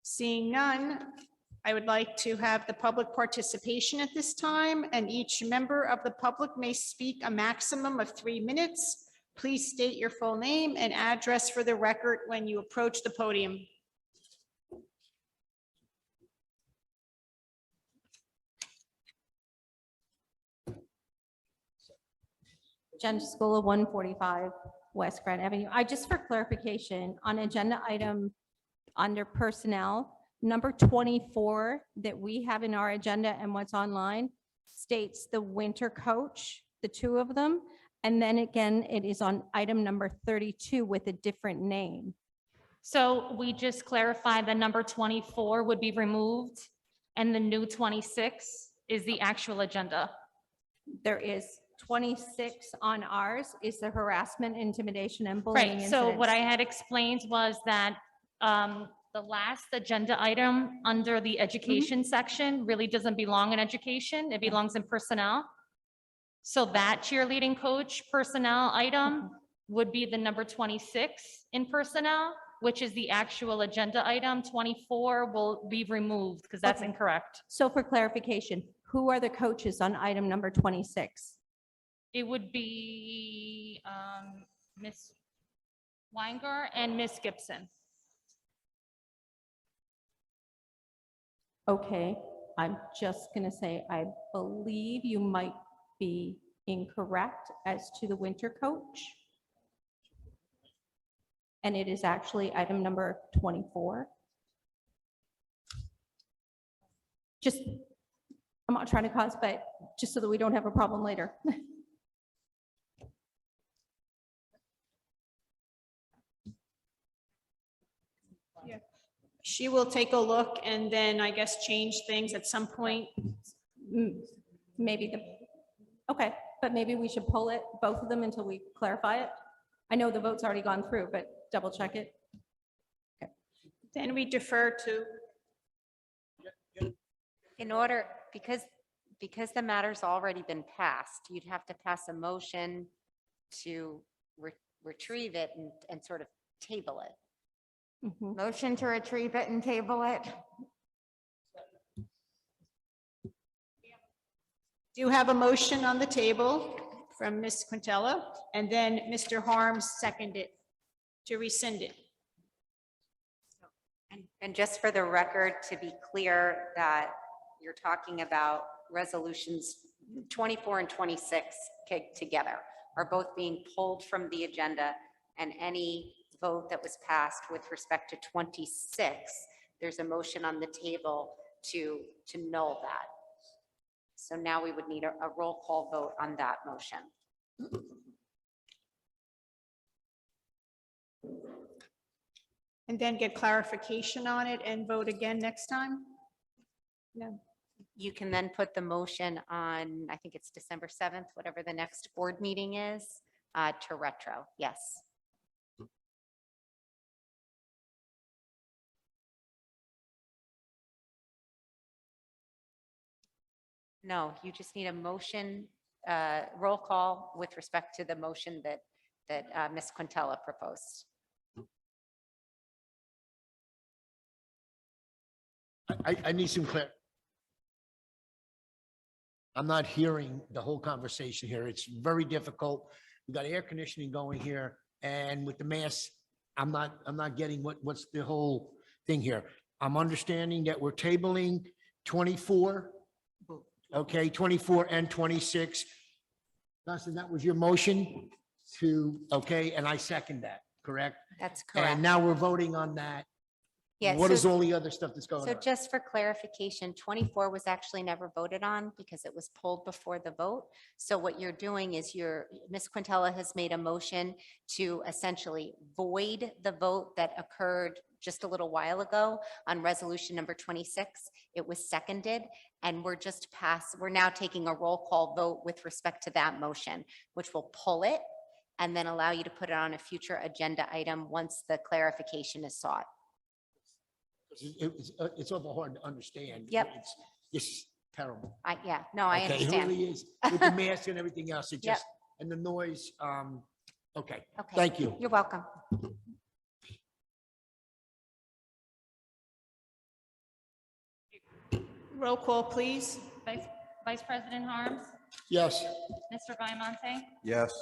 Seeing none, I would like to have the public participation at this time, and each member of the public may speak a maximum of 3 minutes. Please state your full name and address for the record when you approach the podium. Jen School 145 West Grand Avenue. Just for clarification, on agenda item under personnel, number 24 that we have in our agenda and what's online states the winter coach, the 2 of them. And then again, it is on item number 32 with a different name. So we just clarified that number 24 would be removed and the new 26 is the actual agenda. There is 26 on ours is the harassment, intimidation, and bullying Right, so what I incidents. had explained was that the the last agenda item under the education section really doesn't belong in education. It belongs in personnel. So that cheerleading coach personnel item would be the number 26 in personnel, which is the actual agenda item. 24 will be removed because that's Okay. incorrect. So for clarification, who are the coaches on item number 26? It would be Ms. Weinger and Ms. Gibson. Okay, I'm just going to say, I believe you might be incorrect as to the winter coach. And it is actually item number 24. Just, I'm not trying to cause, but just so that we don't have a problem later. She will take a look and then I guess change things at some point. Maybe okay, but maybe we should pull it, both of them, until we clarify it. I know the vote's already gone through, but double check it. Then we defer to, In order, because the matter's already been passed, you'd have to pass a motion to retrieve it and sort of table it. Mhm. Motion to retrieve it and table it. do have a motion on the table from Ms. Quintella, and then Mr. Harms seconded to rescind it. And just for the record, to be clear that you're talking about resolutions 24 and 26 together are both being pulled from the agenda, and any vote that was passed with respect to 26, there's a motion on the table to null that. So now we would need a roll call vote on that motion. And then get clarification on it and vote again next time? No. You can then put the motion on, I think it's December 7th, whatever the next board meeting is, to retro. Yes. No, you just need a motion, roll call with respect to the motion that Ms. Quintella proposed. I need some clar. I'm not hearing the whole conversation here. It's very difficult. We got air conditioning going here, and with the mask, I'm not getting what's the whole thing here. I'm understanding that we're tabling 24. Okay, 24 and 26. Dustin, that was your motion to, okay, and I second that, correct? That's correct. And now we're voting on that. Yeah, What so- is all the other stuff that's going So on? just for clarification, 24 was actually never voted on because it was pulled before the vote. So what you're doing is Ms. Quintella has made a motion to essentially void the vote that occurred just a little while ago on resolution number 26. It was seconded, and we're now taking a roll call vote with respect to that motion, which will pull it and then allow you to put it on a future agenda item once the clarification is sought. It's awful hard to understand. Yep. It's terrible. I Okay, understand. It really is, with the mask and everything else, it Yep. just, and the noise, okay, Okay. thank you. You're welcome. Roll call, please. Vice President Harms, Yes. Mr. Biamonte, Yes.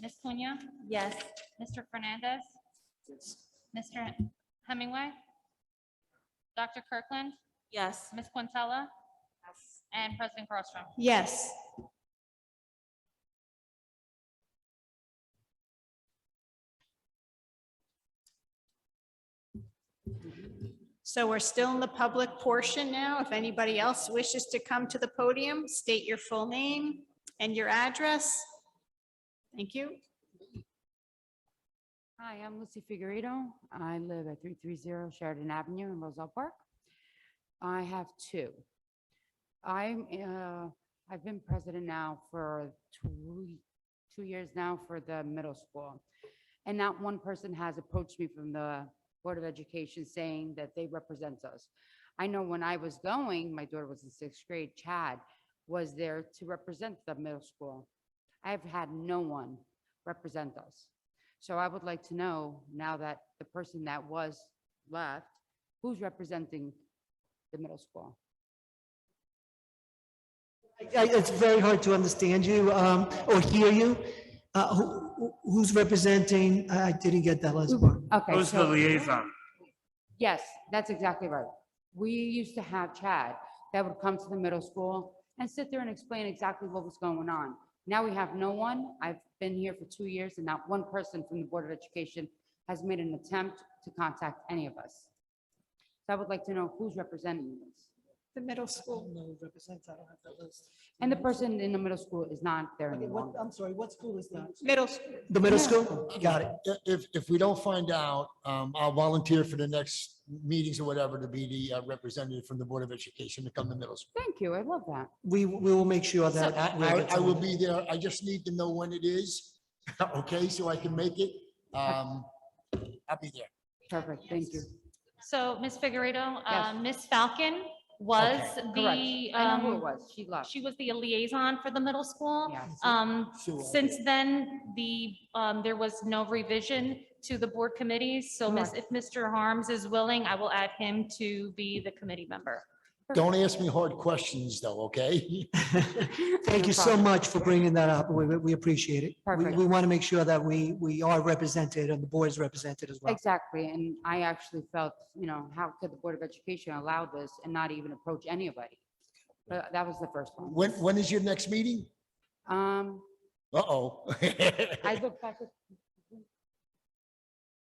Ms. Cunha, Yes. Mr. Fernandez, Mr. Hemingway, Dr. Kirkland, Yes. Ms. Quintella, and President Carlstrom. Yes. So we're still in the public portion now. If anybody else wishes to come to the podium, state your full name and your address. Thank you. Hi, I'm Lucy Figueredo. I live at 330 Sheridan Avenue in Roselle Park. I have two. I've been president now for 2 years now for the middle school. And not one person has approached me from the Board of Education saying that they represent us. I know when I was going, my daughter was in sixth grade, Chad was there to represent the middle school. I've had no one represent us. So I would like to know, now that the person that was left, who's representing the middle school? It's very hard to understand you or hear you. Who's representing? I didn't get that last part. Okay. Who's the so- liaison? Yes, that's exactly right. We used to have Chad that would come to the middle school and sit there and explain exactly what was going on. Now we have no one. I've been here for 2 years and not one person from the Board of Education has made an attempt to contact any of us. So I would like to know who's representing this. The middle school. No, represents, I don't have that list. And the person in the middle school is not there Okay, anymore. I'm sorry, what school is that? Middle school. The middle school? Got it. If we don't find out, I'll volunteer for the next meetings or whatever to be the representative from the Board of Education to come to middle school. Thank you, I love that. We will make sure that. I will be there. I just need to know when it is, okay, so I can make it. I'll be there. Perfect, thank you. So Ms. Figueredo, Yes. Ms. Falcon was Correct. the, I know who it was, she left. she was the liaison for the middle school. Yes. Sure. Since then, there was no revision to the board committees. So if Mr. Harms is willing, I will add him to be the committee member. Don't ask me hard questions though, okay? Thank you so much for bringing that up. We appreciate it. Perfect. We want to make sure that we are represented and the board is represented as well. Exactly, and I actually felt, how could the Board of Education allow this and not even approach anybody? But that was the first one. When is your next meeting? Um, Uh-oh. I look back at.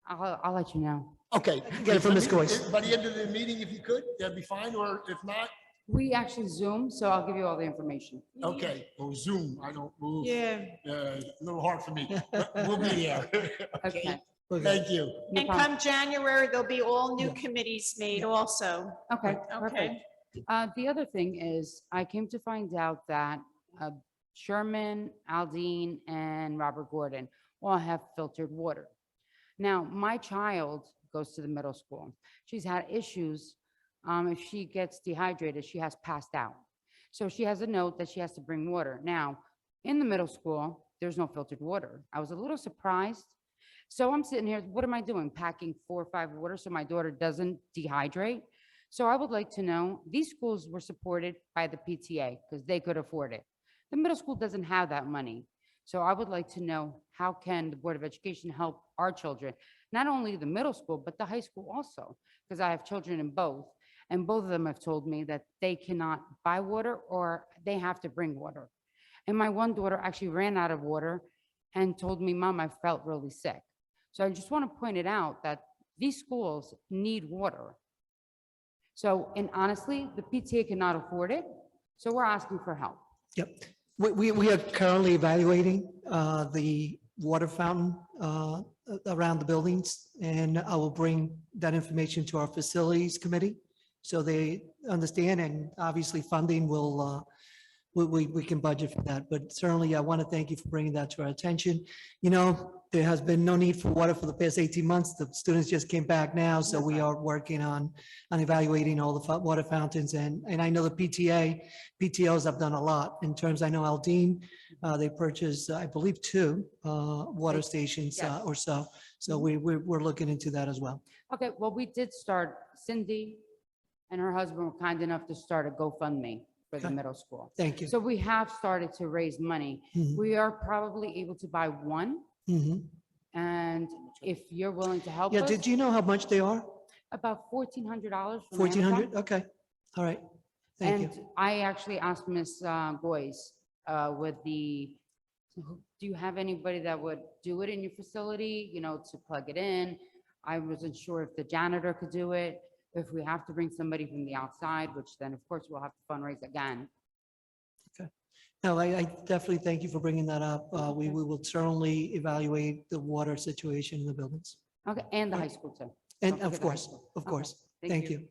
I'll let you know. Okay. Get it from Ms. Goyce. By the end of the meeting, if you could, that'd be fine, or if not, We actually Zoom, so I'll give you all the information. okay. Oh, Zoom, I don't move. Yeah. A little hard for me. But we'll be there. Okay. Thank you. No And problem. come January, there'll be all new committees made also. Okay, Okay. perfect. The other thing is, I came to find out that Sherman, Aldine, and Robert Gordon all have filtered water. Now, my child goes to the middle school. She's had issues. If she gets dehydrated, she has passed out. So she has a note that she has to bring water. Now, in the middle school, there's no filtered water. I was a little surprised. So I'm sitting here, what am I doing? Packing 4 or 5 water so my daughter doesn't dehydrate? So I would like to know, these schools were supported by the PTA because they could afford it. The middle school doesn't have that money. So I would like to know, how can the Board of Education help our children? Not only the middle school, but the high school also, because I have children in both. And both of them have told me that they cannot buy water or they have to bring water. And my one daughter actually ran out of water and told me, Mom, I felt really sick. So I just want to point it out that these schools need water. So, and honestly, the PTA cannot afford it. So we're asking for help. Yep. We are currently evaluating the water fountain around the buildings, and I will bring that information to our facilities committee so they understand, and obviously funding will, we can budget for that. But certainly, I want to thank you for bringing that to our attention. There has been no need for water for the past 18 months. The students just came back now, so we are working on evaluating all the water fountains. And I know the PTOs have done a lot in terms, I know Aldine, they purchased, I believe, 2 water stations Yes. or so. So we're looking into that as well. Okay, well, we did start, Cindy and her husband were kind enough to start a GoFundMe for the Okay. middle school. Thank you. So we have started to raise money. Mhm. We are probably able to buy one. Mhm. And if you're willing to help Yeah, us, did you know how much they are? about $1,400. from 1,400? Amazon. Okay, all right. Thank you. And I actually asked Ms. Boyce do you have anybody that would do it in your facility, to plug it in? I wasn't sure if the janitor could do it, if we have to bring somebody from the outside, which then of course we'll have to fundraise again. No, I definitely thank you for bringing that up. We will certainly evaluate the water situation in the buildings. Okay, and the high school too. And Don't of forget the high course, school. of Okay, course. Thank you.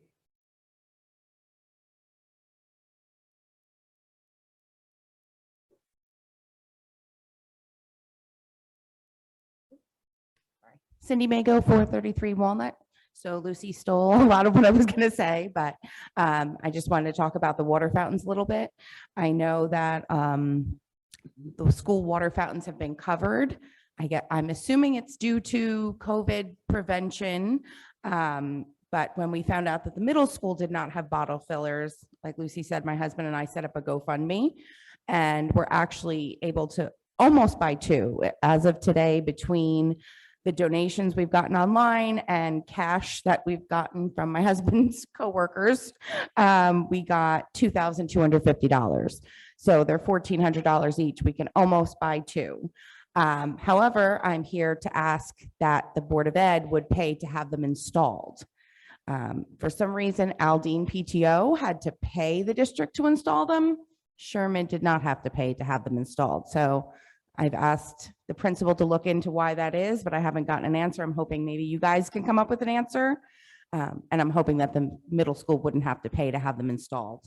Cindy Mago, 433 Walnut. So Lucy stole a lot of what I was going to say, but I just wanted to talk about the water fountains a little bit. I know that the school water fountains have been covered. I'm assuming it's due to COVID prevention. But when we found out that the middle school did not have bottle fillers, like Lucy said, my husband and I set up a GoFundMe, and we're actually able to almost buy two as of today. Between the donations we've gotten online and cash that we've gotten from my husband's coworkers, we got $2,250. So they're $1,400 each. We can almost buy two. However, I'm here to ask that the Board of Ed would pay to have them installed. For some reason, Aldine PTO had to pay the district to install them. Sherman did not have to pay to have them installed. So I've asked the principal to look into why that is, but I haven't gotten an answer. I'm hoping maybe you guys can come up with an answer. And I'm hoping that the middle school wouldn't have to pay to have them installed.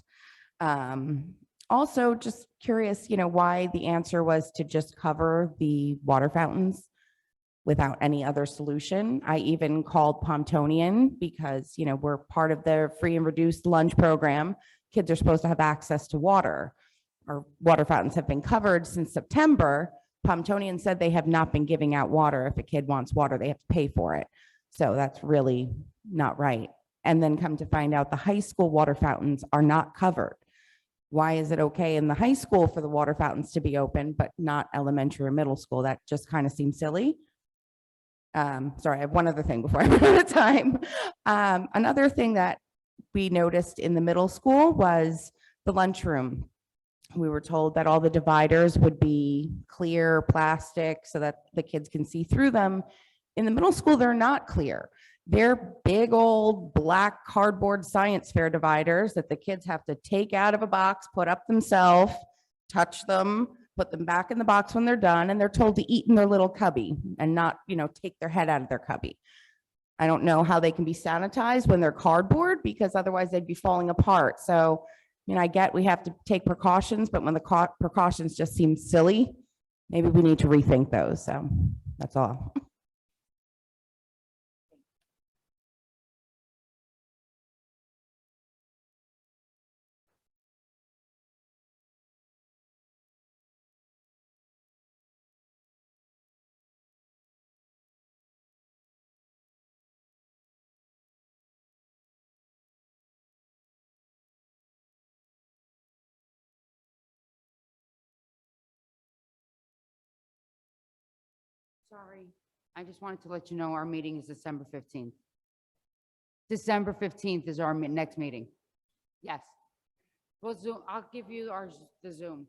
Also, just curious, why the answer was to just cover the water fountains without any other solution. I even called Pontonian because, we're part of their free and reduced lunch program. Kids are supposed to have access to water. Our water fountains have been covered since September. Pontonian said they have not been giving out water. If a kid wants water, they have to pay for it. So that's really not right. And then come to find out the high school water fountains are not covered. Why is it okay in the high school for the water fountains to be open, but not elementary or middle school? That just kind of seems silly. Sorry, I have one other thing before I run out of time. Another thing that we noticed in the middle school was the lunchroom. We were told that all the dividers would be clear plastic so that the kids can see through them. In the middle school, they're not clear. They're big old black cardboard science fair dividers that the kids have to take out of a box, put up themselves, touch them, put them back in the box when they're done, and they're told to eat in their little cubby and not, take their head out of their cubby. I don't know how they can be sanitized when they're cardboard, because otherwise they'd be falling apart. So, I get we have to take precautions, but when the precautions just seem silly, maybe we need to rethink those. So that's all. Sorry, I just wanted to let you know our meeting is December 15th. December 15th is our next meeting. Yes. Well, Zoom, I'll give you the Zoom.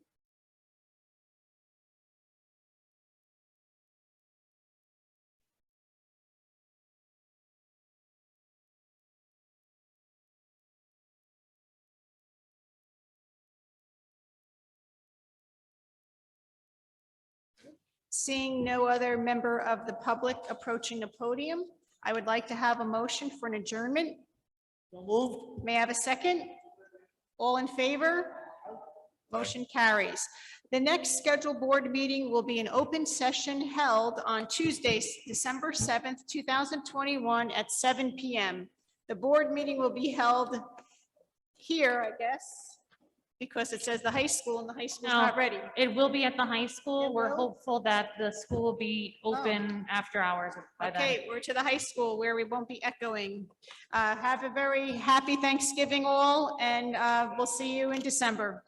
Seeing no other member of the public approaching the podium, I would like to have a motion for an adjournment. So moved. May I have a second? All in favor? Motion carries. The next scheduled board meeting will be an open session held on Tuesday, December 7th, 2021 at 7 p.m. The board meeting will be held here, I guess, because it says the high school and the high school's not ready. It will be at the high school. It We're will? hopeful that the school will be open after hours by then. Okay, we're to the high school where we won't be echoing. Have a very happy Thanksgiving all, and we'll see you in December.